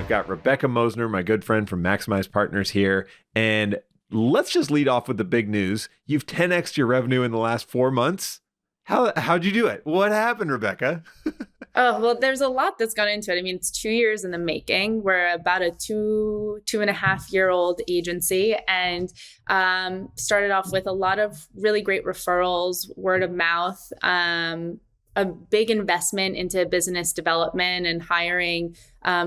I've got Rebecca Mosner, my good friend from Maximize Partners here. And let's just lead off with the big news. You've 10x'd your revenue in the last 4 months. How'd you do it? What happened, Rebecca? Oh, well, there's a lot that's gone into it. I mean, it's 2 years in the making. We're about a two and a half year old agency, and started off with a lot of really great referrals, word of mouth, a big investment into business development and hiring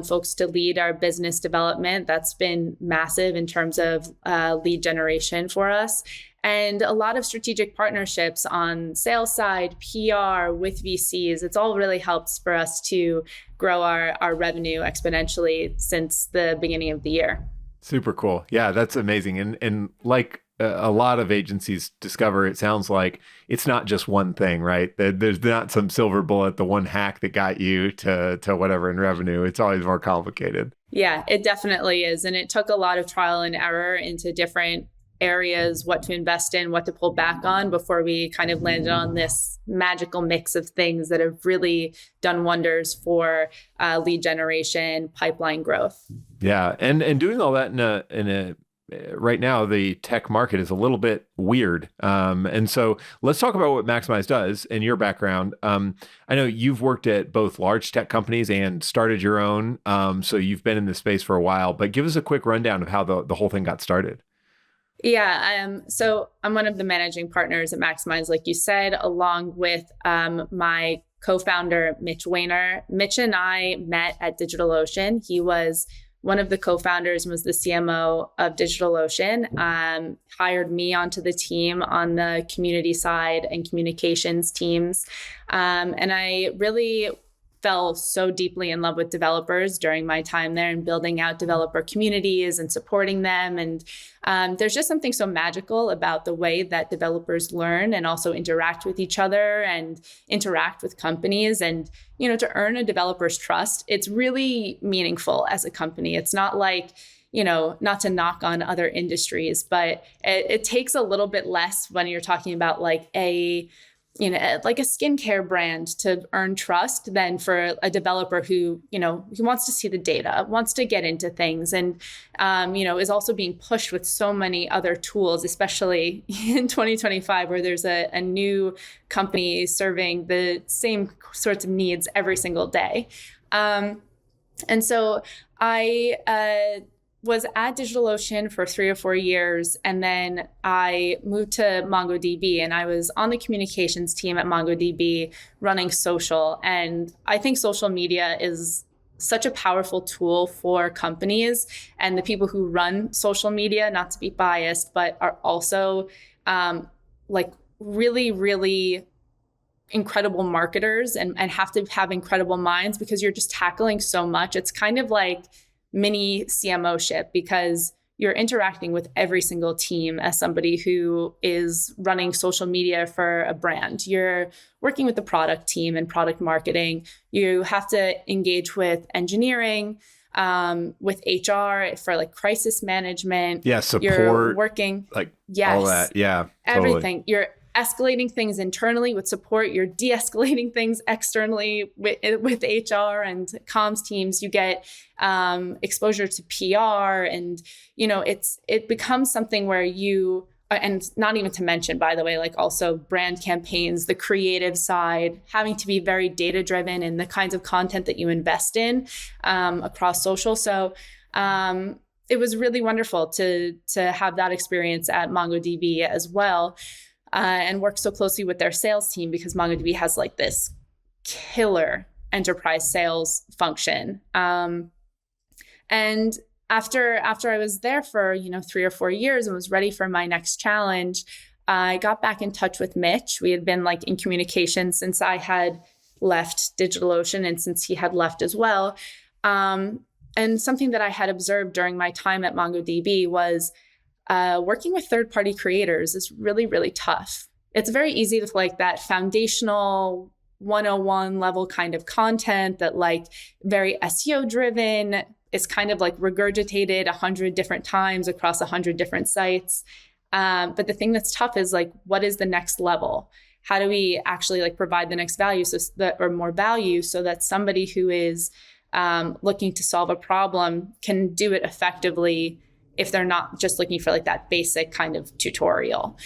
folks to lead our business development. That's been massive in terms of lead generation for us. And a lot of strategic partnerships on sales side, PR with VCs. It's all really helped for us to grow our revenue exponentially since the beginning of the year. Super cool. Yeah, that's amazing. And like a lot of agencies discover, it sounds like it's not just one thing, right? There's not some silver bullet, the one hack that got you to whatever in revenue. It's always more complicated. Yeah, it definitely is. And it took a lot of trial and error into different areas, what to invest in, what to pull back on before we kind of landed on this magical mix of things that have really done wonders for lead generation, pipeline growth. Yeah, and doing all that in a right now, the tech market is a little bit weird. And so let's talk about what Maximize does and your background. I know you've worked at both large tech companies and started your own. So you've been in this space for a while, but give us a quick rundown of how the whole thing got started. Yeah. So I'm one of the managing partners at Maximize, like you said, along with my co-founder, Mitch Weiner. Mitch and I met at DigitalOcean. He was one of the co-founders and was the CMO of DigitalOcean, hired me onto the team on the community side and communications teams. And I really fell so deeply in love with developers during my time there and building out developer communities and supporting them. And there's just something so magical about the way that developers learn and also interact with each other and interact with companies. And, you know, to earn a developer's trust, it's really meaningful as a company. It's not like, you know, not to knock on other industries, but it takes a little bit less when you're talking about like a skincare brand to earn trust than for a developer who, you know, who wants to see the data, wants to get into things, and, is also being pushed with so many other tools, especially in 2025, where there's a new company serving the same sorts of needs every single day. And so I was at DigitalOcean for 3 or 4 years. And then I moved to MongoDB, and I was on the communications team at MongoDB running social. And I think social media is such a powerful tool for companies and the people who run social media, not to be biased, but are also really, really incredible marketers and have to have incredible minds because you're just tackling so much. It's kind of like mini CMO ship because you're interacting with every single team as somebody who is running social media for a brand. You're working with the product team and product marketing. You have to engage with engineering, with HR for like crisis management. Yeah, support. You're working all that. Yeah, totally. Everything. You're escalating things internally with support. You're de-escalating things externally with HR and comms teams. You get exposure to PR, and it becomes something where you, and not even to mention, by the way, like also brand campaigns, the creative side, having to be very data driven in the kinds of content that you invest in across social. So it was really wonderful to have that experience at MongoDB as well. And work so closely with their sales team because MongoDB has like this killer enterprise sales function. And after I was there for 3 or 4 years and was ready for my next challenge, I got back in touch with Mitch. We had been like in communication since I had left DigitalOcean and since he had left as well. And something that I had observed during my time at MongoDB was working with third-party creators is really, really tough. It's very easy to like that foundational 101 level kind of content that like very SEO driven. It's kind of like regurgitated 100 different times across 100 different sites. But the thing that's tough is like, what is the next level? How do we actually like provide the next value or more value so that somebody who is looking to solve a problem can do it effectively if they're not just looking for like that basic kind of tutorial.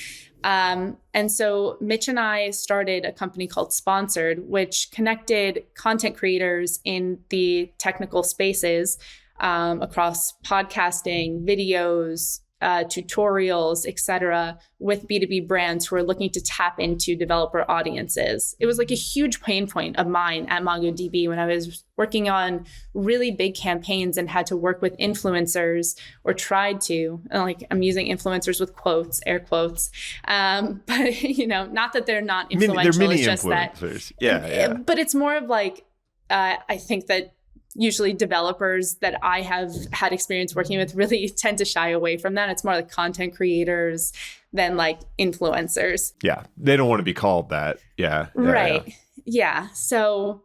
And so Mitch and I started a company called Sponsored, which connected content creators in the technical spaces across podcasting, videos, tutorials, etc., with B2B brands who are looking to tap into developer audiences. It was like a huge pain point of mine at MongoDB when I was working on really big campaigns and had to work with influencers, or tried to, like I'm using influencers with quotes, air quotes. But not that they're not influential. They're mini it's just influencers. that, Yeah. But it's more of like, I think that usually developers that I have had experience working with really tend to shy away from that. It's more like content creators than like influencers. Yeah. They don't want to be called that. Yeah. Right. Yeah. So,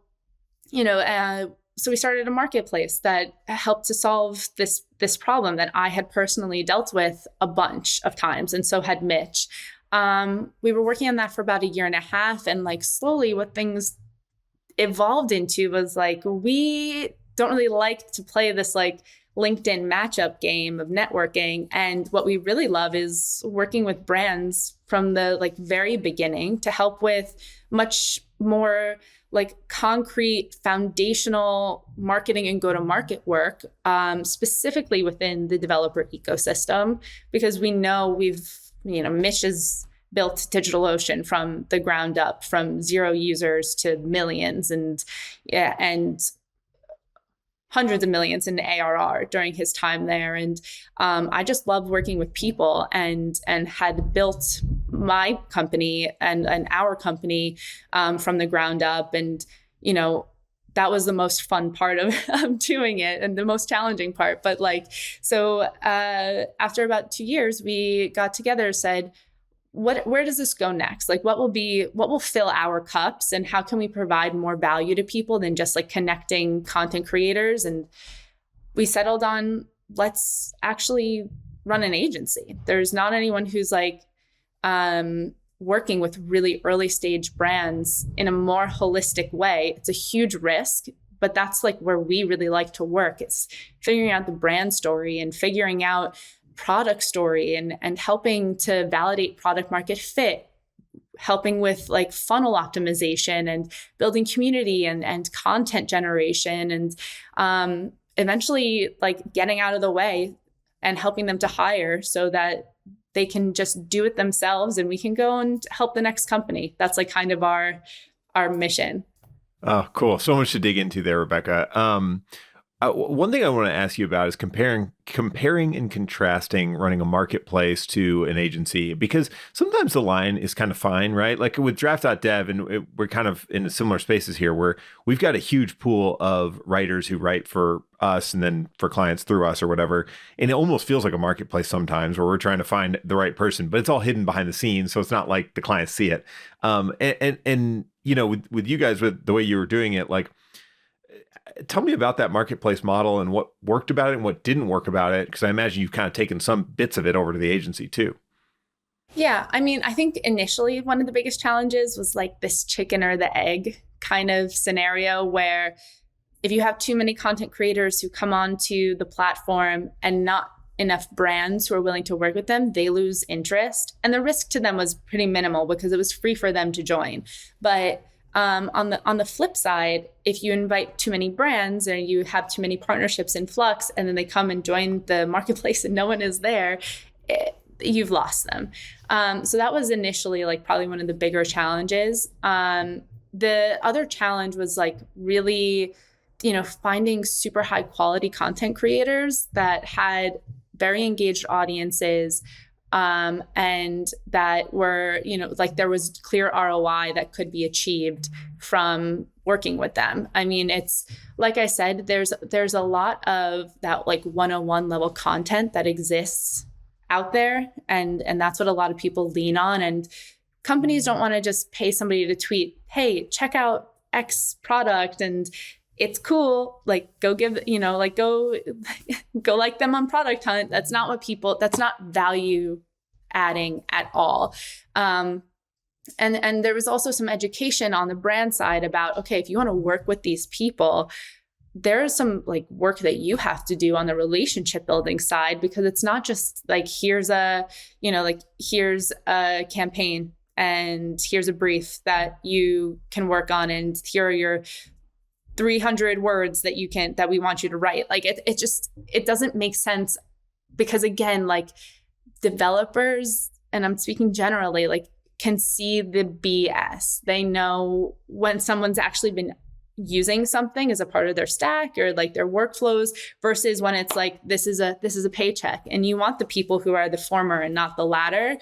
so we started a marketplace that helped to solve this problem that I had personally dealt with a bunch of times. And so had Mitch. We were working on that for about 1.5 years. And like slowly what things evolved into was like, we don't really like to play this like LinkedIn matchup game of networking. And what we really love is working with brands from the like very beginning to help with much more like concrete foundational marketing and go-to-market work, specifically within the developer ecosystem, because we know Mitch has built DigitalOcean from the ground up, from 0 users to millions and hundreds of millions in ARR during his time there. And I just love working with people and had built my company and our company from the ground up. And, that was the most fun part of doing it and the most challenging part. But so after about 2 years, we got together, said, where does this go next? Like what will fill our cups, and how can we provide more value to people than just like connecting content creators? And we settled on, let's actually run an agency. There's not anyone who's like working with really early stage brands in a more holistic way. It's a huge risk, but that's like where we really like to work. It's figuring out the brand story and figuring out product story and helping to validate product market fit, helping with like funnel optimization and building community and content generation, and eventually like getting out of the way and helping them to hire so that they can just do it themselves and we can go and help the next company. That's like kind of our mission. Oh, cool. So much to dig into there, Rebecca. One thing I want to ask you about is comparing and contrasting running a marketplace to an agency, because sometimes the line is kind of fine, right? Like with draft.dev, and we're kind of in similar spaces here where we've got a huge pool of writers who write for us and then for clients through us or whatever. And it almost feels like a marketplace sometimes where we're trying to find the right person, but it's all hidden behind the scenes. So it's not like the clients see it. And with you guys, with the way you were doing it, like, tell me about that marketplace model and what worked about it and what didn't work about it, because I imagine you've kind of taken some bits of it over to the agency too. Yeah, I mean, I think initially one of the biggest challenges was like this chicken or the egg kind of scenario where if you have too many content creators who come onto the platform and not enough brands who are willing to work with them, they lose interest. And the risk to them was pretty minimal because it was free for them to join. But on the flip side, if you invite too many brands or you have too many partnerships in flux, and then they come and join the marketplace and no one is there, you've lost them. So that was initially like probably one of the bigger challenges. The other challenge was like really, finding super high quality content creators that had very engaged audiences, and that were, like there was clear ROI that could be achieved from working with them. I mean, it's like I said, there's a lot of that like 101 level content that exists out there. And that's what a lot of people lean on. And companies don't want to just pay somebody to tweet, hey, check out X product and it's cool. Like go give, go like them on Product Hunt. That's not value adding at all. And there was also some education on the brand side about, okay, if you want to work with these people, there's some like work that you have to do on the relationship building side, because it's not just like, here's a campaign and here's a brief that you can work on, and here are your 300 words that we want you to write. Like it doesn't make sense, because again, like developers, and I'm speaking generally, like can see the BS. They know when someone's actually been using something as a part of their stack or like their workflows, versus when it's like, this is a paycheck, and you want the people who are the former and not the latter,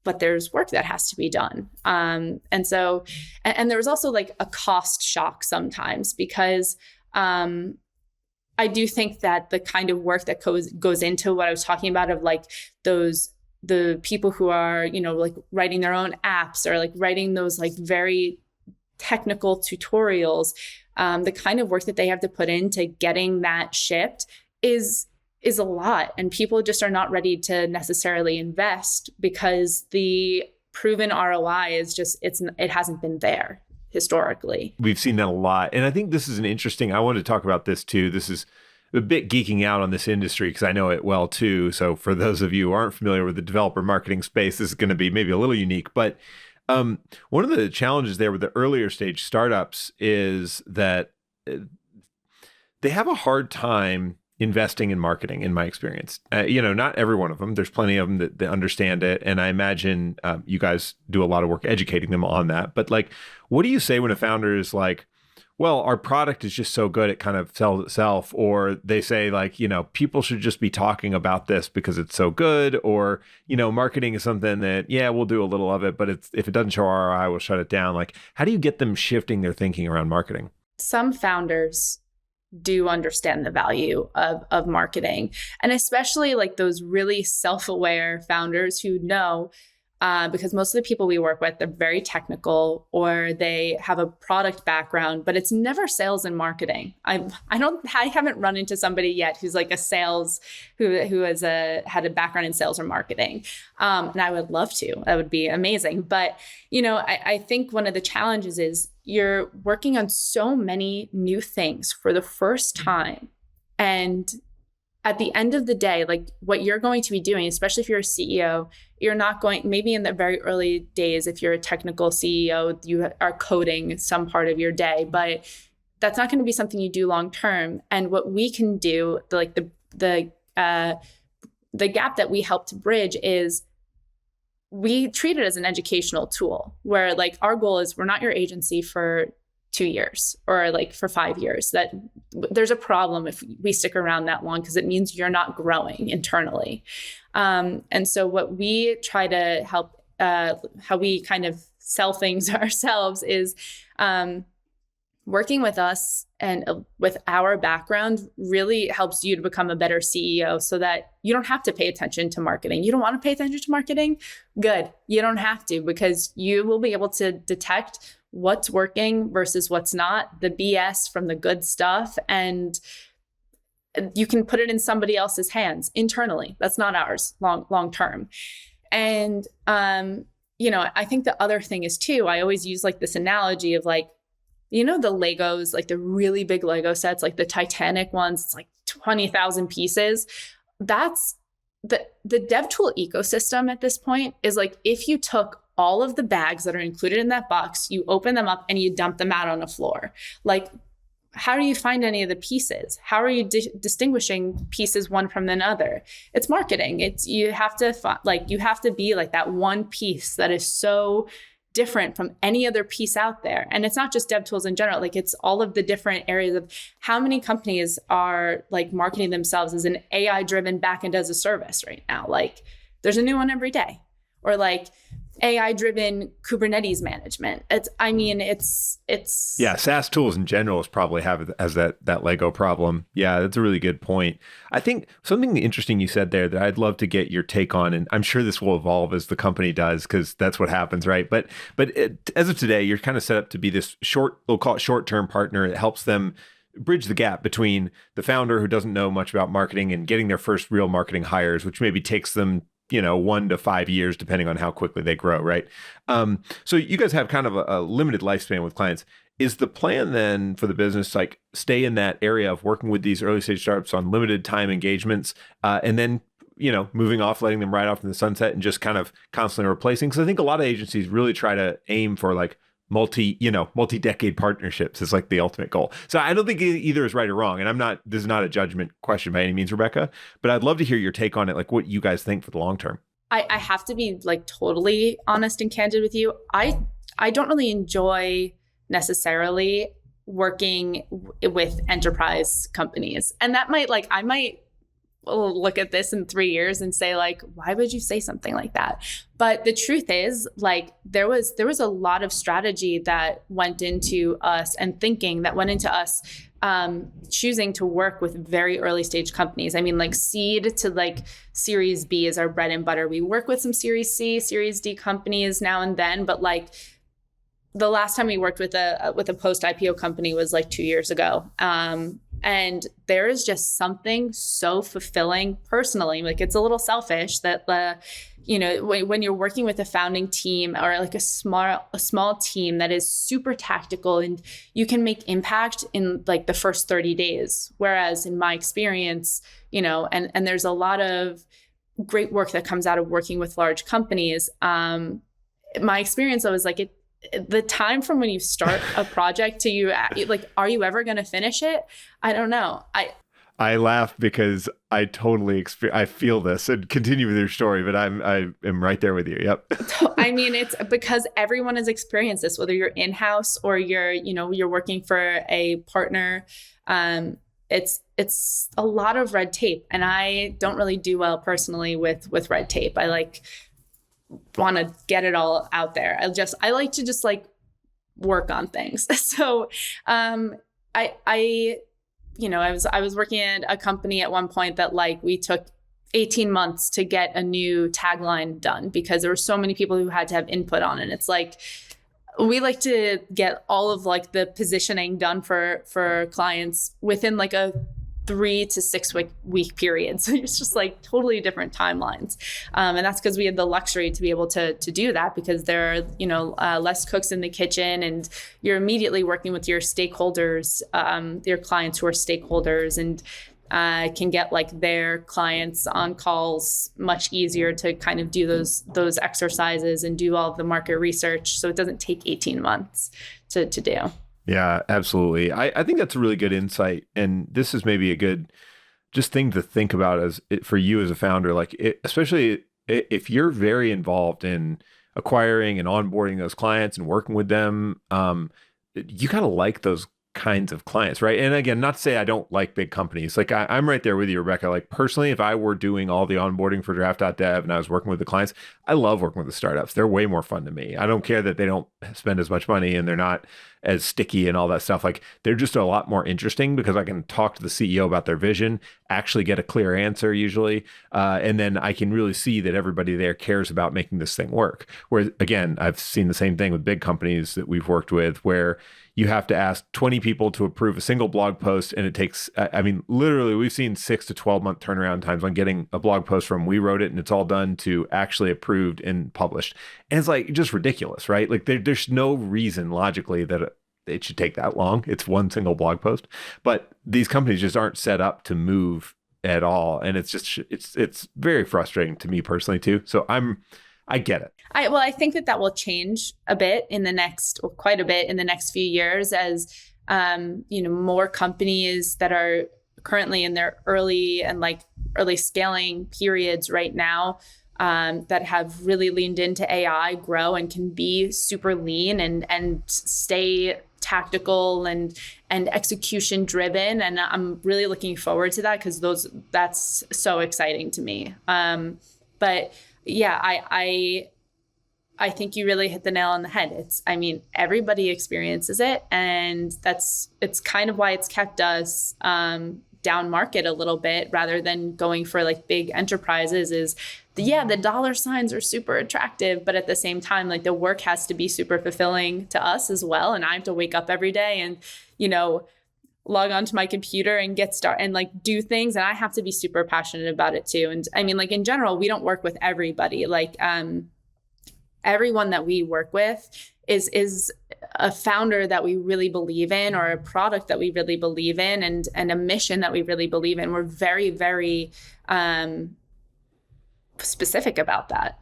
but there's work that has to be done. And there was also like a cost shock sometimes, because I do think that the kind of work that goes into what I was talking about, of like the people who are, like writing their own apps or like writing those like very technical tutorials, the kind of work that they have to put into getting that shipped is a lot. And people just are not ready to necessarily invest, because the proven ROI is just, it hasn't been there historically. We've seen that a lot. And I think this is I wanted to talk about this too. This is a bit geeking out on this industry because I know it well too. So for those of you who aren't familiar with the developer marketing space, this is going to be maybe a little unique. But one of the challenges there with the earlier stage startups is that they have a hard time investing in marketing, in my experience. Not every one of them. There's plenty of them that understand it. And I imagine you guys do a lot of work educating them on that. But like, what do you say when a founder is like, well, our product is just so good, it kind of sells itself? Or they say like, people should just be talking about this because it's so good. Or, marketing is something that, yeah, we'll do a little of it, but if it doesn't show ROI, we'll shut it down. Like, how do you get them shifting their thinking around marketing? Some founders do understand the value of marketing, and especially like those really self-aware founders who know, because most of the people we work with, they're very technical or they have a product background, but it's never sales and marketing. I haven't run into somebody yet who's like a sales, who has had a background in sales or marketing. And I would love to, that would be amazing. But, I think one of the challenges is you're working on so many new things for the first time. And at the end of the day, like what you're going to be doing, especially if you're a CEO, you're not going, maybe in the very early days, if you're a technical CEO, you are coding some part of your day, but that's not going to be something you do long term. And what we can do, the gap that we help to bridge is we treat it as an educational tool, where like our goal is we're not your agency for 2 years or like for 5 years. That there's a problem if we stick around that long, because it means you're not growing internally. And so what we try to help, how we kind of sell things ourselves is working with us and with our background really helps you to become a better CEO, so that you don't have to pay attention to marketing. You don't want to pay attention to marketing? Good. You don't have to, because you will be able to detect what's working versus what's not, the BS from the good stuff. And you can put it in somebody else's hands internally. That's not ours long term. And, I think the other thing is too, I always use like this analogy of like, the Legos, like the really big Lego sets, like the Titanic ones, it's like 20,000 pieces. That's the dev tool ecosystem at this point is like, if you took all of the bags that are included in that box, you open them up and you dump them out on the floor. Like, how do you find any of the pieces? How are you distinguishing pieces one from another? It's marketing. You have to be like that one piece that is so different from any other piece out there. And it's not just dev tools in general, like it's all of the different areas of how many companies are like marketing themselves as an AI driven backend as a service right now. Like there's a new one every day. Or like AI-driven Kubernetes management. It's yeah. SaaS tools in general probably have as that Lego problem. Yeah, that's a really good point. I think something interesting you said there that I'd love to get your take on, and I'm sure this will evolve as the company does, because that's what happens, right? But as of today, you're kind of set up to be this we'll call it short-term partner. It helps them bridge the gap between the founder who doesn't know much about marketing and getting their first real marketing hires, which maybe takes them 1 to 5 years, depending on how quickly they grow, right? So you guys have kind of a limited lifespan with clients. Is the plan then for the business like stay in that area of working with these early stage startups on limited time engagements, and then moving off, letting them ride off in the sunset, and just kind of constantly replacing? Because I think a lot of agencies really try to aim for like multi-decade partnerships is like the ultimate goal. So I don't think either is right or wrong. And this is not a judgment question by any means, Rebecca, but I'd love to hear your take on it, like what you guys think for the long term. I have to be like totally honest and candid with you. I don't really enjoy necessarily working with enterprise companies. And that I might look at this in 3 years and say like, why would you say something like that? But the truth is like, there was a lot of strategy that went into us and thinking that went into us choosing to work with very early stage companies. I mean, like seed to like Series B is our bread and butter. We work with some Series C, Series D companies now and then, but like the last time we worked with a post IPO company was like 2 years ago. And there is just something so fulfilling personally. Like it's a little selfish that when you're working with a founding team or like a small team that is super tactical and you can make impact in like the first 30 days. Whereas in my experience, and there's a lot of great work that comes out of working with large companies. My experience was like the time from when you start a project to you, like, are you ever going to finish it? I don't know. I laugh because I totally I feel this, and continue with your story, but I am right there with you. Yep. I mean, it's because everyone has experienced this, whether you're in-house or you're working for a partner. It's a lot of red tape, and I don't really do well personally with red tape. I want to get it all out there. I like to just like work on things. So I was working at a company at one point that like we took 18 months to get a new tagline done because there were so many people who had to have input on it. It's like we like to get all of like the positioning done for clients within like a 3 to 6 week period. So it's just like totally different timelines. And that's because we had the luxury to be able to do that because there are, less cooks in the kitchen and you're immediately working with your stakeholders, your clients who are stakeholders, and can get like their clients on calls much easier to kind of do those exercises and do all of the market research. So it doesn't take 18 months to do. Yeah, absolutely. I think that's a really good insight. And this is maybe a good just thing to think about for you as a founder, especially if you're very involved in acquiring and onboarding those clients and working with them, you kind of like those kinds of clients, right? And again, not to say I don't like big companies. Like I'm right there with you, Rebecca. Like personally, if I were doing all the onboarding for draft.dev and I was working with the clients, I love working with the startups. They're way more fun to me. I don't care that they don't spend as much money and they're not as sticky and all that stuff. Like they're just a lot more interesting because I can talk to the CEO about their vision, actually get a clear answer usually. And then I can really see that everybody there cares about making this thing work. Whereas again, I've seen the same thing with big companies that we've worked with where you have to ask 20 people to approve a single blog post. And it takes, literally we've seen 6 to 12 month turnaround times on getting a blog post from we wrote it and it's all done to actually approved and published. And it's like just ridiculous, right? Like there's no reason logically that it should take that long. It's one single blog post, but these companies just aren't set up to move at all. And it's very frustrating to me personally too. So I get it. I think that will change quite a bit in the next few years as, more companies that are currently in their early scaling periods right now, that have really leaned into AI grow and can be super lean and stay tactical and execution driven. And I'm really looking forward to that because that's so exciting to me. But yeah, I think you really hit the nail on the head. Everybody experiences it, and it's kind of why it's kept us down market a little bit rather than going for like big enterprises is the dollar signs are super attractive, but at the same time, like the work has to be super fulfilling to us as well. And I have to wake up every day and, log onto my computer and get started and like do things. And I have to be super passionate about it too. And I mean, like in general, we don't work with everybody. Like everyone that we work with is a founder that we really believe in, or a product that we really believe in, and a mission that we really believe in. We're very, very specific about that.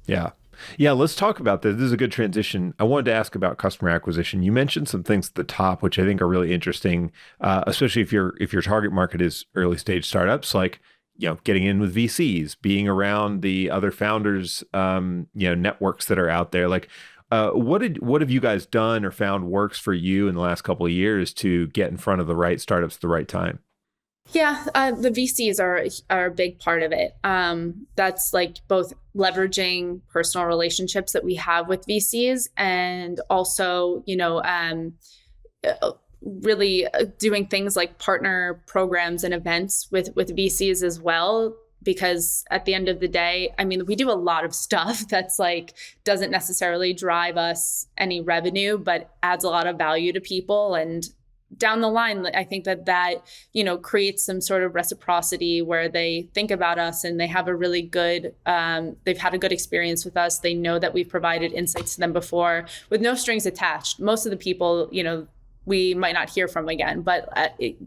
Yeah. Yeah, let's talk about this. This is a good transition. I wanted to ask about customer acquisition. You mentioned some things at the top, which I think are really interesting, especially if your target market is early stage startups, like getting in with VCs, being around the other founders, networks that are out there. Like, what have you guys done or found works for you in the last couple of years to get in front of the right startups at the right time? Yeah, the VCs are a big part of it. That's like both leveraging personal relationships that we have with VCs, and also, really doing things like partner programs and events with VCs as well. Because at the end of the day, I mean, we do a lot of stuff that's like doesn't necessarily drive us any revenue, but adds a lot of value to people. And down the line, I think that creates some sort of reciprocity where they think about us and they have a really good, they've had a good experience with us. They know that we've provided insights to them before with no strings attached. Most of the people, we might not hear from again. But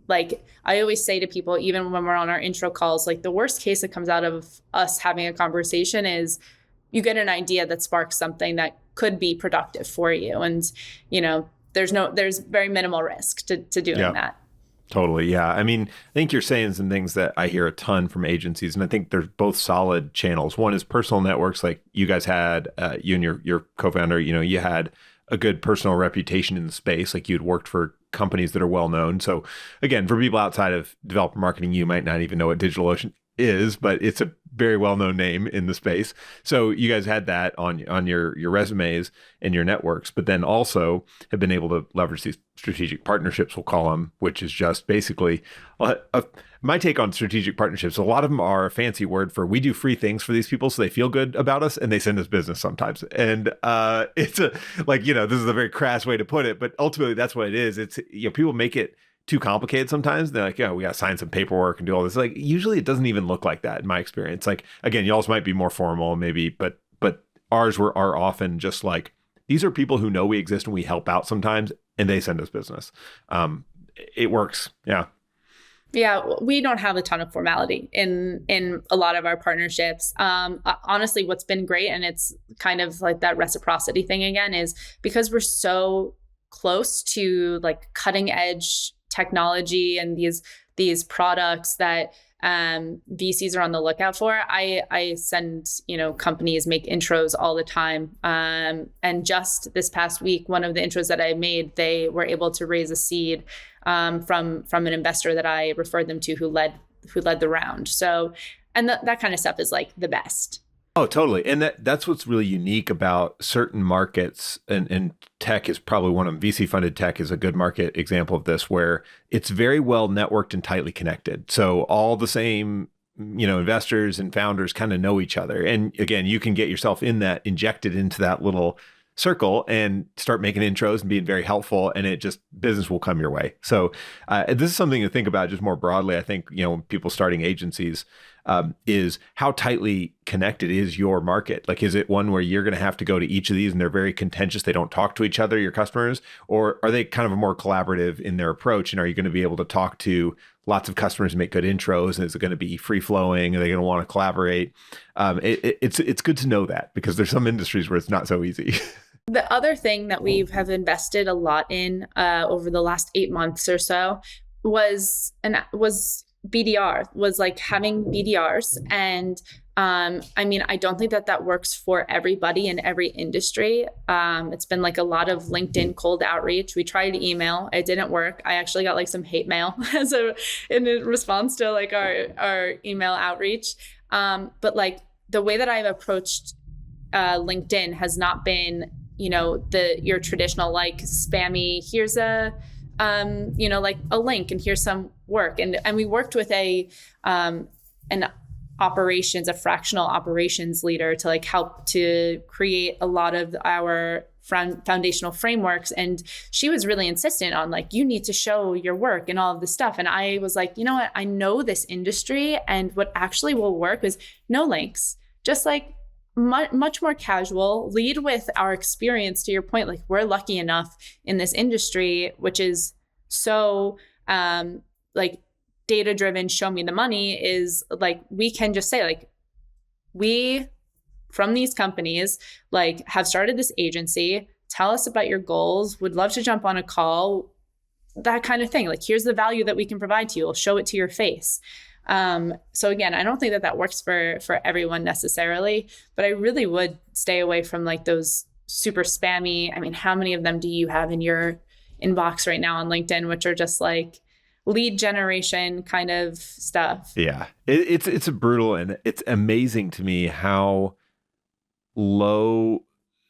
like I always say to people, even when we're on our intro calls, like the worst case that comes out of us having a conversation is you get an idea that sparks something that could be productive for you. And, there's very minimal risk to doing that. Totally. Yeah. I mean, I think you're saying some things that I hear a ton from agencies, and I think there's both solid channels. One is personal networks, like you guys had, you and your co-founder, you had a good personal reputation in the space, like you'd worked for companies that are well known. So again, for people outside of developer marketing, you might not even know what DigitalOcean is, but it's a very well-known name in the space. So you guys had that on your resumes and your networks, but then also have been able to leverage these strategic partnerships, we'll call them, which is just basically my take on strategic partnerships. A lot of them are a fancy word for we do free things for these people so they feel good about us and they send us business sometimes. And it's this is a very crass way to put it, but ultimately that's what it is. It's people make it too complicated sometimes. They're like, we got to sign some paperwork and do all this. Like, usually it doesn't even look like that in my experience. Like, again, y'all's might be more formal maybe, but ours are often just like, these are people who know we exist and we help out sometimes, and they send us business. It works. Yeah. Yeah, we don't have a ton of formality in a lot of our partnerships. Honestly, what's been great, and it's kind of like that reciprocity thing again, is because we're so close to like cutting edge technology and these products that VCs are on the lookout for. I send companies make intros all the time, and just this past week, one of the intros that I made, they were able to raise a seed from an investor that I referred them to, who led the round. So, and that kind of stuff is like the best. Oh, totally. And that's what's really unique about certain markets, and tech is probably one of them. VC funded tech is a good market example of this, where it's very well networked and tightly connected. So all the same, investors and founders kind of know each other. And again, you can get yourself injected into that little circle and start making intros and being very helpful, and business will come your way. So this is something to think about just more broadly. I think, when people starting agencies, is how tightly connected is your market? Like, is it one where you're going to have to go to each of these and they're very contentious, they don't talk to each other, your customers, or are they kind of more collaborative in their approach? And are you going to be able to talk to lots of customers and make good intros? And is it going to be free flowing? Are they going to want to collaborate? It's good to know that, because there's some industries where it's not so easy. The other thing that we have invested a lot in over the last 8 months or so was BDR, was like having BDRs. And I don't think that works for everybody in every industry. It's been like a lot of LinkedIn cold outreach. We tried email, it didn't work. I actually got like some hate mail in response to like our email outreach. But like the way that I've approached LinkedIn has not been, your traditional like spammy, here's a like a link and here's some work. And we worked with an operations, a fractional operations leader to like help to create a lot of our foundational frameworks. And she was really insistent on like, you need to show your work and all of this stuff. And I was like, you know what? I know this industry, and what actually will work is no links, just like much more casual, lead with our experience. To your point, like we're lucky enough in this industry, which is so like data driven, show me the money, is like, we can just say like, we from these companies like have started this agency, tell us about your goals, would love to jump on a call, that kind of thing. Like, here's the value that we can provide to you. We'll show it to your face. So again, I don't think that works for everyone necessarily, but I really would stay away from like those super spammy. I mean, how many of them do you have in your inbox right now on LinkedIn, which are just like lead generation kind of stuff? Yeah, it's a brutal, and it's amazing to me how low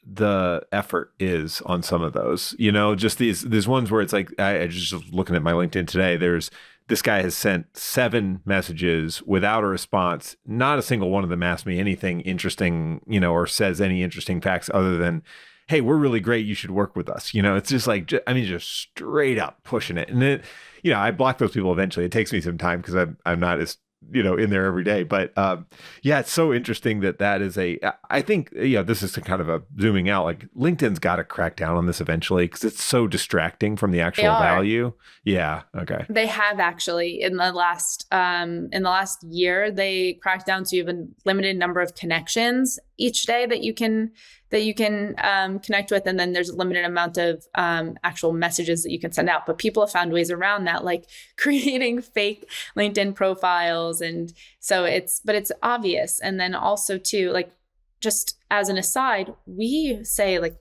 the effort is on some of those. You know, just these ones where it's like, I just looking at my LinkedIn today, this guy has sent 7 messages without a response. Not a single one of them asked me anything interesting, you know, or says any interesting facts other than, hey, we're really great, you should work with us. You know, it's just like, just straight up pushing it. And then, you know, I block those people eventually. It takes me some time because I'm not as, you know, in there every day. But yeah, it's so interesting that is I think, you know, this is kind of a zooming out, like LinkedIn's got to crack down on this eventually because it's so distracting from the actual value. Yeah. Okay. They have actually in the last year, they cracked down to even limited number of connections each day that you can connect with. And then there's a limited amount of actual messages that you can send out. But people have found ways around that, like creating fake LinkedIn profiles. And so it's obvious. And then also too, like just as an aside, we say like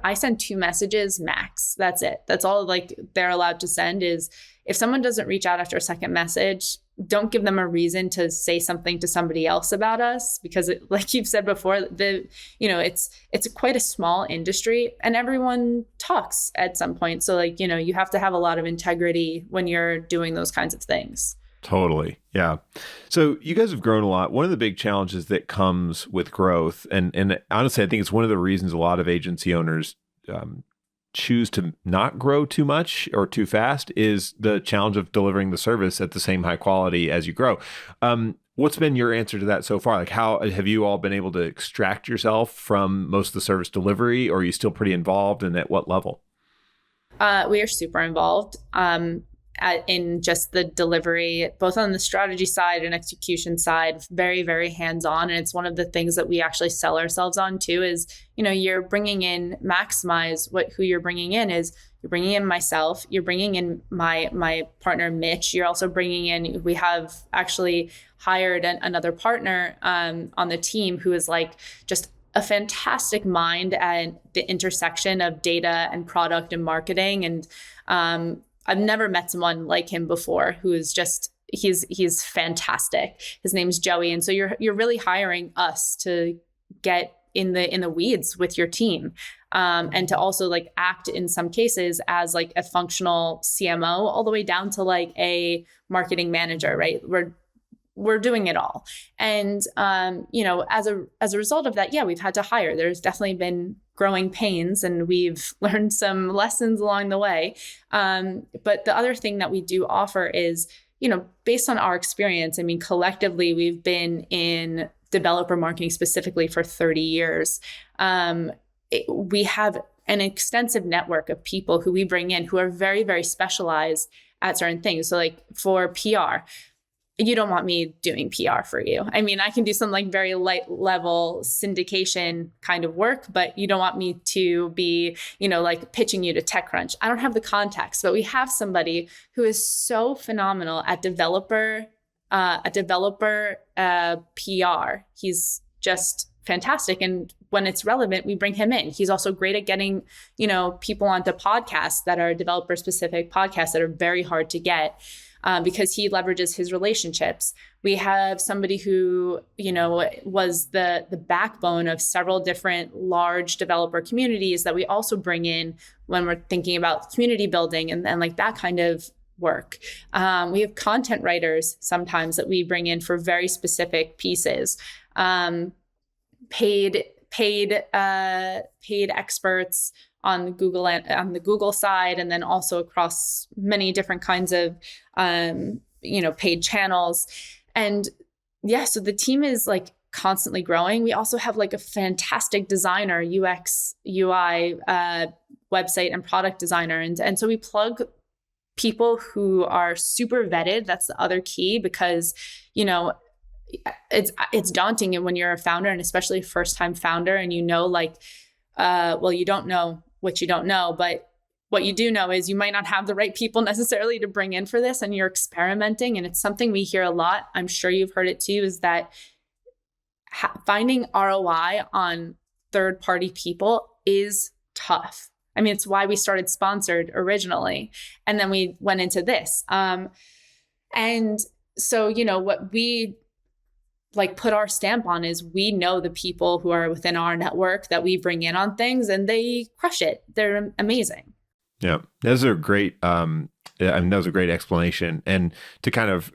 I send 2 messages max. That's it. That's all like they're allowed to send. Is if someone doesn't reach out after a second message, don't give them a reason to say something to somebody else about us, because like you've said before, it's quite a small industry and everyone talks at some point. So like, you know, you have to have a lot of integrity when you're doing those kinds of things. Totally. Yeah. So you guys have grown a lot. One of the big challenges that comes with growth, and honestly, I think it's one of the reasons a lot of agency owners choose to not grow too much or too fast, is the challenge of delivering the service at the same high quality as you grow. What's been your answer to that so far? Like, how have you all been able to extract yourself from most of the service delivery, or are you still pretty involved, and at what level? We are super involved in just the delivery, both on the strategy side and execution side, very, very hands-on. And it's one of the things that we actually sell ourselves on too, is, you know, you're bringing in Maximize, who you're bringing in is, you're bringing in myself, you're bringing in my partner, Mitch. You're also bringing in, we have actually hired another partner on the team who is like just a fantastic mind at the intersection of data and product and marketing. And I've never met someone like him before, who is just, he's fantastic. His name's Joey. And so you're really hiring us to get in the weeds with your team, and to also like act in some cases as like a functional CMO, all the way down to like a marketing manager, right? We're doing it all. And, you know, as a result of that, yeah, we've had to hire. There's definitely been growing pains and we've learned some lessons along the way. But the other thing that we do offer is, you know, based on our experience, I mean, collectively, we've been in developer marketing specifically for 30 years. We have an extensive network of people who we bring in who are very, very specialized at certain things. So like for PR, you don't want me doing PR for you. I mean, I can do some like very light level syndication kind of work, but you don't want me to be, you know, like pitching you to TechCrunch. I don't have the context, but we have somebody who is so phenomenal at developer PR. He's just fantastic. And when it's relevant, we bring him in. He's also great at getting, you know, people onto podcasts that are developer specific podcasts that are very hard to get. Because he leverages his relationships. We have somebody who, you know, was the backbone of several different large developer communities that we also bring in when we're thinking about community building and like that kind of work. We have content writers sometimes that we bring in for very specific pieces. Paid experts on the Google side, and then also across many different kinds of paid channels. And yeah, so the team is like constantly growing. We also have like a fantastic designer, UX, UI, website and product designer. And so we plug people who are super vetted. That's the other key, because, it's daunting when you're a founder, and especially a first-time founder, and you don't know what you don't know, but what you do know is you might not have the right people necessarily to bring in for this, and you're experimenting. And it's something we hear a lot. I'm sure you've heard it too, is that finding ROI on third-party people is tough. I mean, it's why we started Sponsored originally, and then we went into this. And so, what we put our stamp on is we know the people who are within our network that we bring in on things, and they crush it. They're amazing. Yeah, those are great. That was a great explanation. And to kind of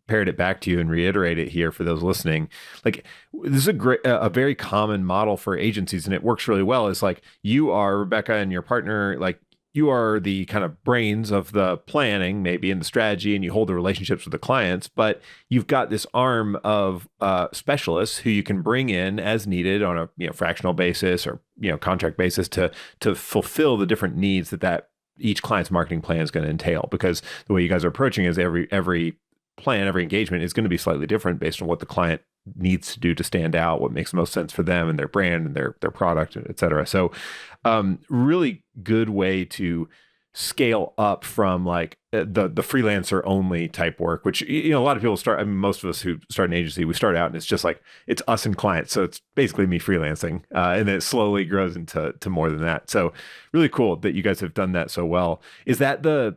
parrot it back to you and reiterate it here for those listening, like, this is a very common model for agencies, and it works really well. It's like, you are, Rebecca, and your partner, like, you are the kind of brains of the planning, maybe, and the strategy, and you hold the relationships with the clients, but you've got this arm of specialists who you can bring in as needed on a fractional basis or contract basis to fulfill the different needs that each client's marketing plan is going to entail. Because the way you guys are approaching is every plan, every engagement is going to be slightly different based on what the client needs to do to stand out, what makes the most sense for them and their brand and their product, et cetera. So really good way to scale up from like the freelancer only type work, which, a lot of people start. I mean, most of us who start an agency, we start out and it's just like, it's us and clients. So it's basically me freelancing. And then it slowly grows into more than that. So really cool that you guys have done that so well. Is that the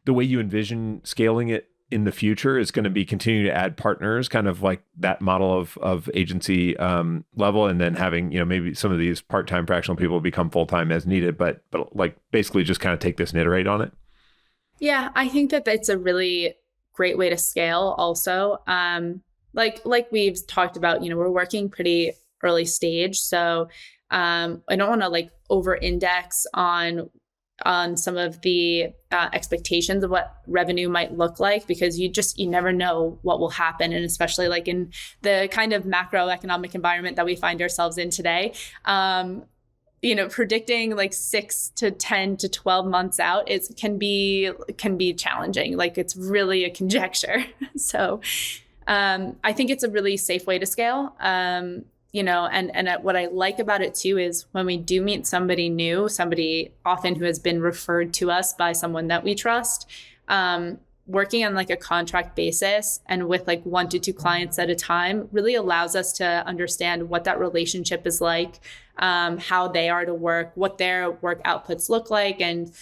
way you envision scaling it in the future? Is going to be continue to add partners, kind of like that model of agency level, and then having maybe some of these part-time fractional people become full-time as needed, but like basically just kind of take this and iterate on it? Yeah, I think that that's a really great way to scale also. Like we've talked about, we're working pretty early stage, so I don't want to like over-index on some of the expectations of what revenue might look like, because you never know what will happen. And especially like in the kind of macroeconomic environment that we find ourselves in today, predicting like 6 to 10 to 12 months out can be challenging. Like, it's really a conjecture. So I think it's a really safe way to scale. And what I like about it too is when we do meet somebody new, somebody often who has been referred to us by someone that we trust, working on like a contract basis and with like 1 to 2 clients at a time really allows us to understand what that relationship is like, how they are to work, what their work outputs look like. And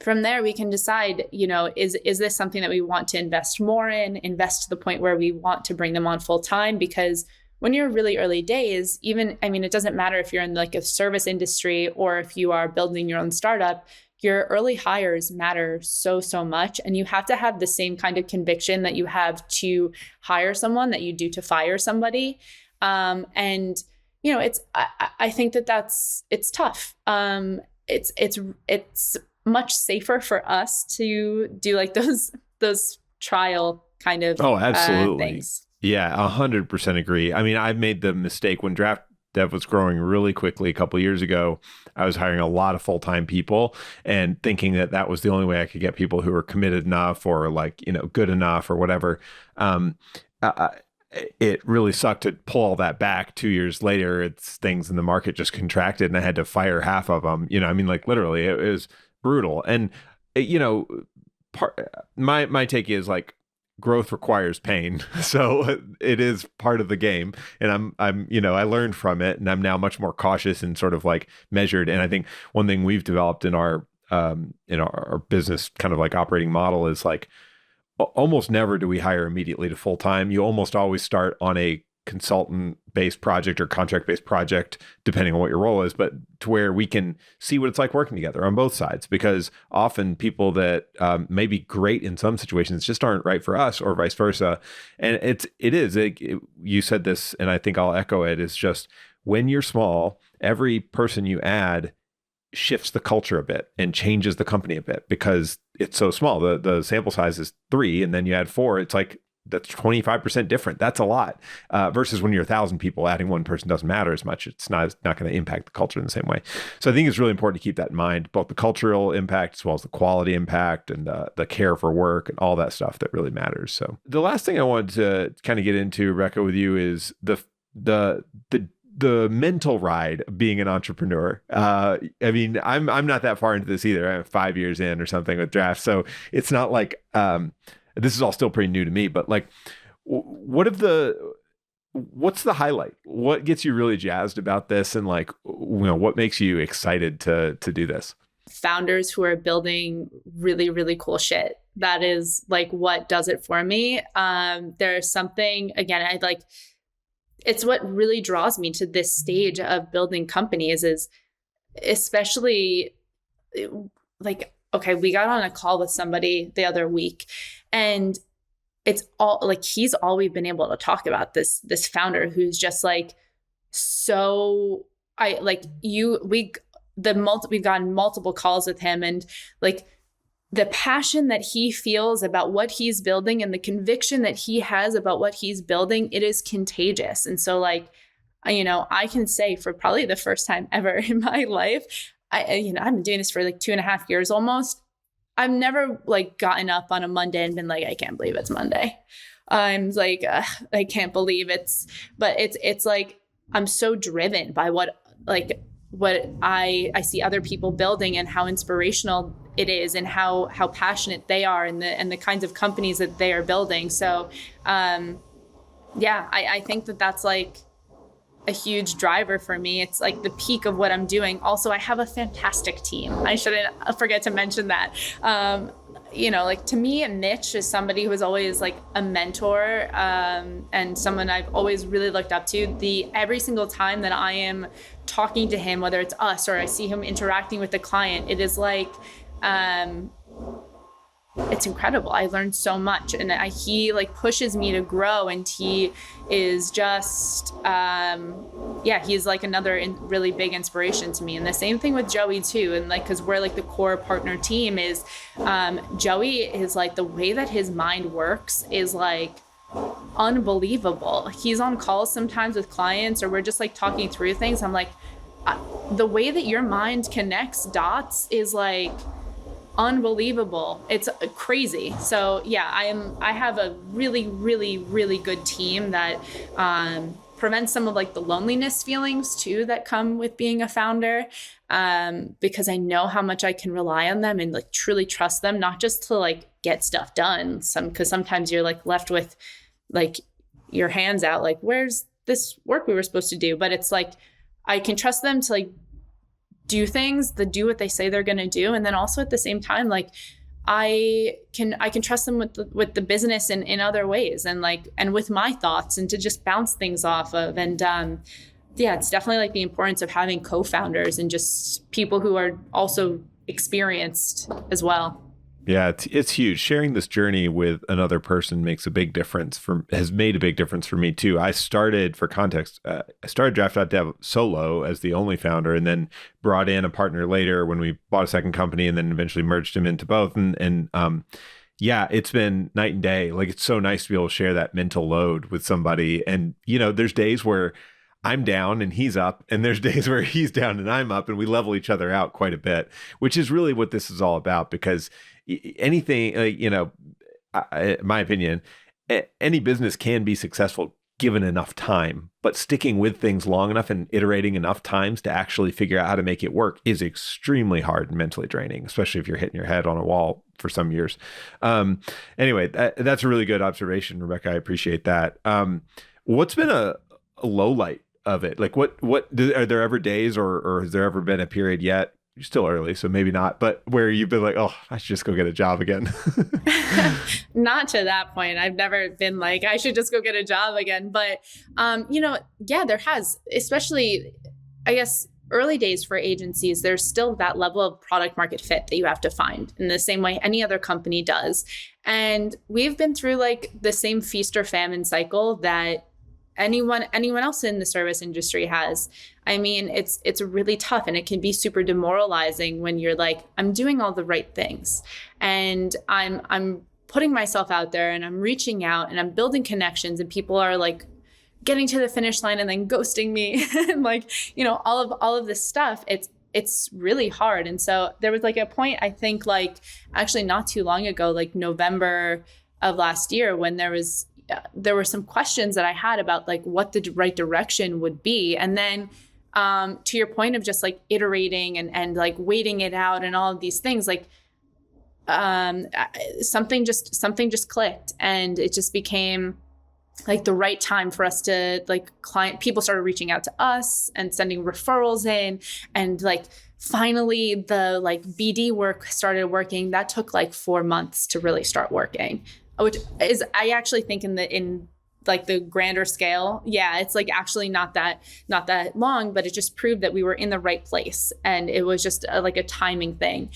from there, we can decide, is this something that we want to invest more in, invest to the point where we want to bring them on full time? Because when you're really early days, it doesn't matter if you're in like a service industry or if you are building your own startup, your early hires matter so much. And you have to have the same kind of conviction that you have to hire someone that you do to fire somebody. I think it's tough. It's much safer for us to do like those trial kind of absolutely. things. Yeah, 100% agree. I mean, I've made the mistake when Draft Dev was growing really quickly a couple of years ago. I was hiring a lot of full-time people and thinking that was the only way I could get people who were committed enough or like, good enough or whatever. It really sucked to pull all that back. 2 years later, things in the market just contracted and I had to fire half of them. Like literally it was brutal. And, my take is like, growth requires pain. So it is part of the game. And I learned from it, and I'm now much more cautious and sort of like measured. And I think one thing we've developed in our business kind of like operating model is like almost never do we hire immediately to full time. You almost always start on a consultant-based project or contract-based project, depending on what your role is, but to where we can see what it's like working together on both sides. Because often people that may be great in some situations just aren't right for us, or vice versa. And you said this, and I think I'll echo it, is just when you're small, every person you add shifts the culture a bit and changes the company a bit because it's so small. The sample size is 3, and then you add 4. It's like that's 25% different. That's a lot. Versus when you're 1,000 people, adding one person doesn't matter as much. It's not going to impact the culture in the same way. So I think it's really important to keep that in mind, both the cultural impact as well as the quality impact and the care for work and all that stuff that really matters. So the last thing I wanted to kind of get into, Rebecca, with you is the mental ride of being an entrepreneur. I mean, I'm not that far into this either. I'm 5 years in or something with Draft. So it's not like, this is all still pretty new to me, but like, what's the highlight? What gets you really jazzed about this? And like, what makes you excited to do this? Founders who are building really, really cool shit. That is like what does it for me. There's something, again, it's what really draws me to this stage of building companies is especially like, okay, we got on a call with somebody the other week, and it's all like, he's all we've been able to talk about, this founder who's just like, so we've gotten multiple calls with him, and like the passion that he feels about what he's building and the conviction that he has about what he's building, it is contagious. And so like, I can say for probably the first time ever in my life, I've been doing this for like 2.5 years almost. I've never like gotten up on a Monday and been like, I can't believe it's Monday. I'm like, I can't believe it's like, I'm so driven by what I see other people building and how inspirational it is and how passionate they are and the kinds of companies that they are building. So, I think that's like a huge driver for me. It's like the peak of what I'm doing. Also, I have a fantastic team. I shouldn't forget to mention that. Like to me, Mitch is somebody who is always like a mentor and someone I've always really looked up to. Every single time that I am talking to him, whether it's us or I see him interacting with the client, it is like, it's incredible. I learned so much, and he like pushes me to grow, and he is just, he's like another really big inspiration to me. And the same thing with Joey too. And like, cause we're like the core partner team is, Joey is like, the way that his mind works is like unbelievable. He's on calls sometimes with clients, or we're just like talking through things. I'm like, the way that your mind connects dots is like unbelievable. It's crazy. So yeah, I have a really, really, really good team that prevents some of like the loneliness feelings too that come with being a founder, because I know how much I can rely on them and like truly trust them, not just to like get stuff done. Because sometimes you're like left with like your hands out, like, where's this work we were supposed to do? But it's like, I can trust them to like do things, do what they say they're going to do. And then also at the same time, like I can trust them with the business in other ways, and like, and with my thoughts, and to just bounce things off of. And it's definitely like the importance of having co-founders and just people who are also experienced as well. Yeah, it's huge. Sharing this journey with another person has made a big difference for me too. I started, for context, I started Draft.dev solo as the only founder, and then brought in a partner later when we bought a second company, and then eventually merged him into both. And it's been night and day. Like, it's so nice to be able to share that mental load with somebody. And, there's days where I'm down and he's up, and there's days where he's down and I'm up, and we level each other out quite a bit, which is really what this is all about. Because anything, my opinion, any business can be successful given enough time, but sticking with things long enough and iterating enough times to actually figure out how to make it work is extremely hard and mentally draining, especially if you're hitting your head on a wall for some years. Anyway, that's a really good observation, Rebecca. I appreciate that. What's been a low light of it? Like, what are there ever days, or has there ever been a period yet you're still early, so maybe not, but where you've been like, oh, I should just go get a job again? Not to that point. I've never been like, I should just go get a job again. But, yeah, there has, especially, I guess, early days for agencies, there's still that level of product market fit that you have to find in the same way any other company does. And we've been through like the same feast or famine cycle that anyone else in the service industry has. I mean, it's really tough, and it can be super demoralizing when you're like, I'm doing all the right things and I'm putting myself out there and I'm reaching out and I'm building connections, and people are like getting to the finish line and then ghosting me and like, all of this stuff. It's really hard. And so there was like a point, I think, like actually not too long ago, like November of last year, when there were some questions that I had about like what the right direction would be. And then to your point of just like iterating and like waiting it out and all of these things, like something just clicked, and it just became like the right time for us to like people started reaching out to us and sending referrals in, and like finally the like BD work started working. That took like 4 months to really start working, which is, I actually think in like the grander scale, yeah, it's like actually not that long, but it just proved that we were in the right place, and it was just like a timing thing.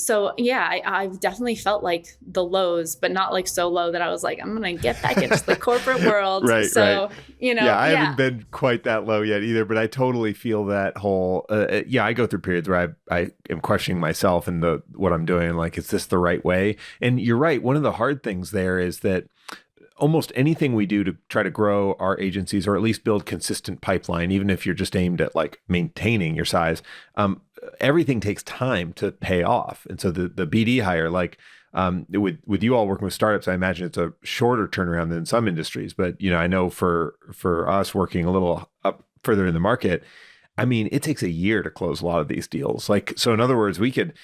So yeah, I've definitely felt like the lows, but not like so low that I was like, I'm going to get back into the corporate world. Right. So, Yeah, I haven't been quite that low yet either, but I totally feel that whole, I go through periods where I am questioning myself and what I'm doing. Like, is this the right way? And you're right. One of the hard things there is that almost anything we do to try to grow our agencies, or at least build consistent pipeline, even if you're just aimed at like maintaining your size, everything takes time to pay off. And so the BD hire, like with you all working with startups, I imagine it's a shorter turnaround than some industries. But I know for us working a little up further in the market, I mean, it takes a year to close a lot of these deals. Like, so in other words, we could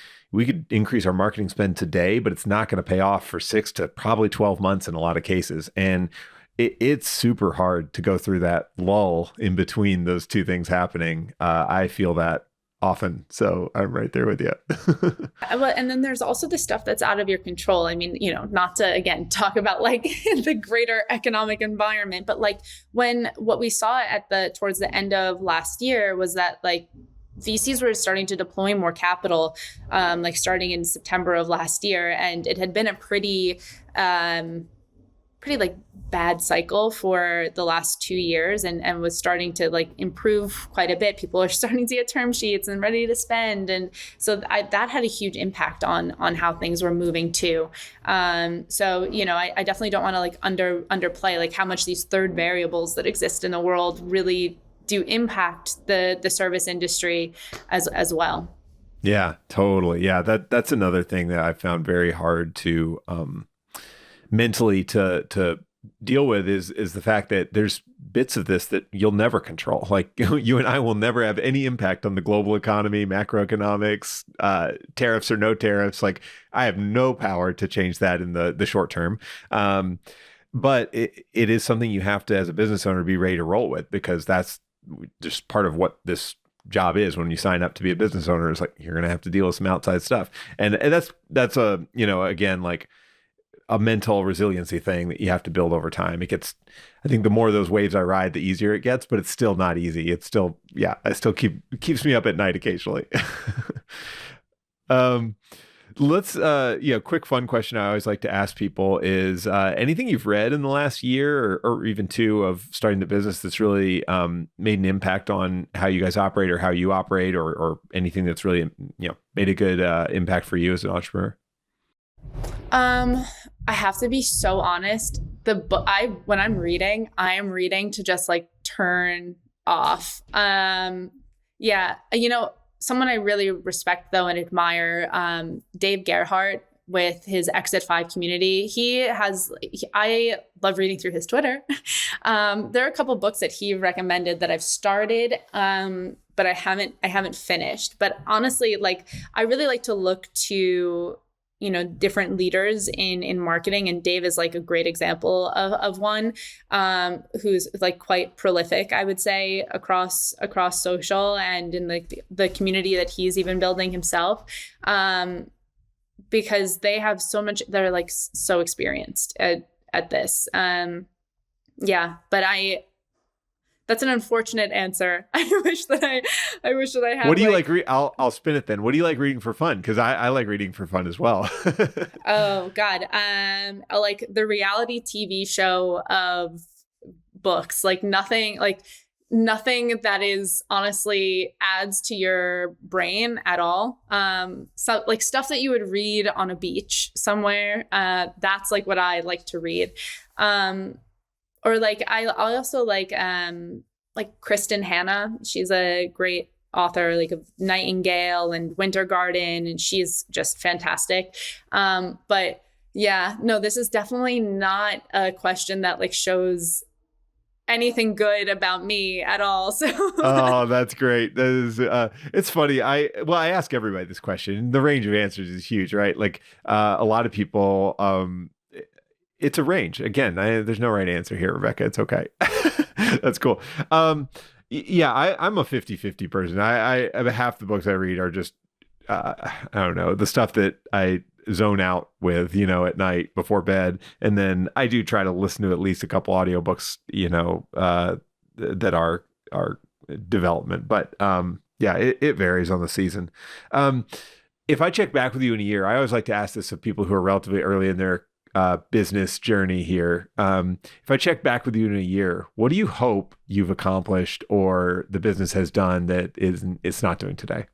increase our marketing spend today, but it's not going to pay off for 6 to probably 12 months in a lot of cases. And it's super hard to go through that lull in between those two things happening. I feel that often. So I'm right there with you. Well, and then there's also the stuff that's out of your control. I mean, not to, again, talk about like the greater economic environment, but like what we saw towards the end of last year was that like VCs were starting to deploy more capital, like starting in September of last year. And it had been a pretty like bad cycle for the last 2 years, and was starting to like improve quite a bit. People are starting to get term sheets and ready to spend. And so that had a huge impact on how things were moving too. So, I definitely don't want to like underplay like how much these third variables that exist in the world really do impact the service industry as well. Yeah, totally. Yeah, that's another thing that I found very hard to mentally to deal with is the fact that there's bits of this that you'll never control. Like you and I will never have any impact on the global economy, macroeconomics, tariffs or no tariffs. Like I have no power to change that in the short term. But it is something you have to, as a business owner, be ready to roll with, because that's just part of what this job is. When you sign up to be a business owner, it's like, you're going to have to deal with some outside stuff. And that's a, again, like a mental resiliency thing that you have to build over time. I think the more of those waves I ride, the easier it gets, but it's still not easy. It's still, keeps me up at night occasionally. Let's, quick fun question I always like to ask people is anything you've read in the last year or even two of starting the business that's really made an impact on how you guys operate or how you operate, or anything that's really, made a good impact for you as an entrepreneur? I have to be so honest. When I'm reading, I am reading to just like turn off. Someone I really respect though and admire, Dave Gerhardt with his Exit 5 community. I love reading through his Twitter. There are a couple books that he recommended that I've started, but I haven't finished. But honestly, like I really like to look to different leaders in marketing, and Dave is like a great example of one, who's like quite prolific, I would say, across social and in the community that he's even building himself, because they have so much, they're like so experienced at this. But that's an unfortunate answer. I wish that I had. What do you like? I'll spin it then. What do you like reading for fun? Because I like reading for fun as well. Oh God, I like the reality TV show of books. Like nothing that is honestly adds to your brain at all. So like stuff that you would read on a beach somewhere. That's like what I like to read. Or like I also like Kristen Hanna. She's a great author, like of Nightingale and Winter Garden, and she's just fantastic. But yeah, no, this is definitely not a question that like shows anything good about me at all. So oh, that's great. That is it's funny. I ask everybody this question. The range of answers is huge, right? Like a lot of people it's a range. Again, there's no right answer here, Rebecca. It's okay. That's cool. I'm a 50-50 person. I half the books I read are just, I don't know, the stuff that I zone out with, at night before bed. And then I do try to listen to at least a couple audiobooks, that are development. But it varies on the season. If I check back with you in a year, I always like to ask this of people who are relatively early in their business journey here. If I check back with you in a year, what do you hope you've accomplished or the business has done that it's not doing today?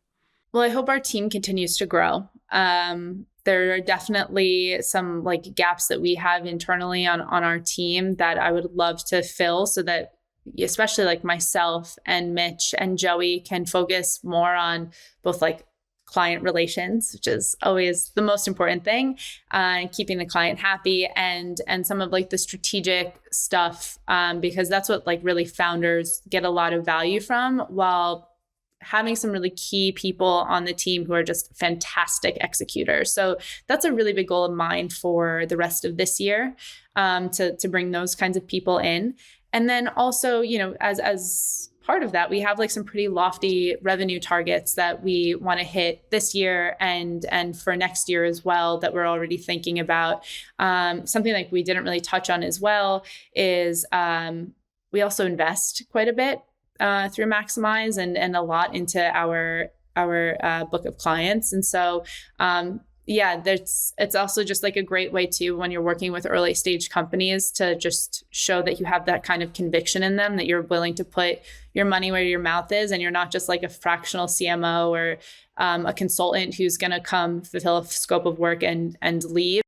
Well, I hope our team continues to grow. There are definitely some like gaps that we have internally on our team that I would love to fill, so that especially like myself and Mitch and Joey can focus more on both like client relations, which is always the most important thing, and keeping the client happy, and some of like the strategic stuff, because that's what like really founders get a lot of value from, while having some really key people on the team who are just fantastic executors. So that's a really big goal of mine for the rest of this year, to bring those kinds of people in. And then also, as part of that, we have like some pretty lofty revenue targets that we want to hit this year and for next year as well, that we're already thinking about. Something like we didn't really touch on as well is we also invest quite a bit through Maximize and a lot into our book of clients. And so it's also just like a great way too, when you're working with early stage companies, to just show that you have that kind of conviction in them, that you're willing to put your money where your mouth is, and you're not just like a fractional CMO or a consultant who's going to come fulfill a scope of work and leave.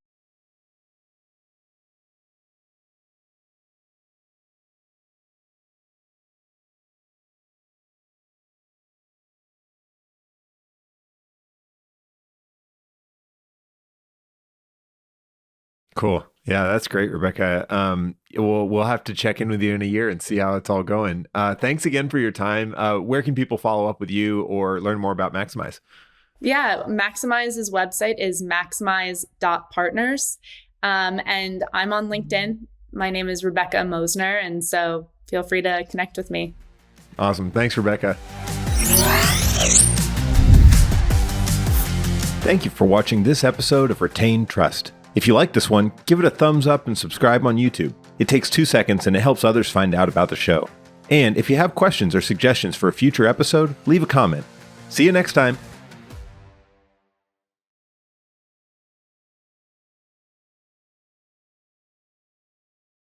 Cool. Yeah, that's great, Rebecca. We'll have to check in with you in a year and see how it's all going. Thanks again for your time. Where can people follow up with you or learn more about Maximize? Yeah, Maximize's website is maximize.partners. And I'm on LinkedIn. My name is Rebecca Mosner. And so feel free to connect with me. Awesome. Thanks, Rebecca. Thank you for watching this episode of Retain Trust. If you like this one, give it a thumbs up and subscribe on YouTube. It takes 2 seconds and it helps others find out about the show. And if you have questions or suggestions for a future episode, leave a comment. See you next time.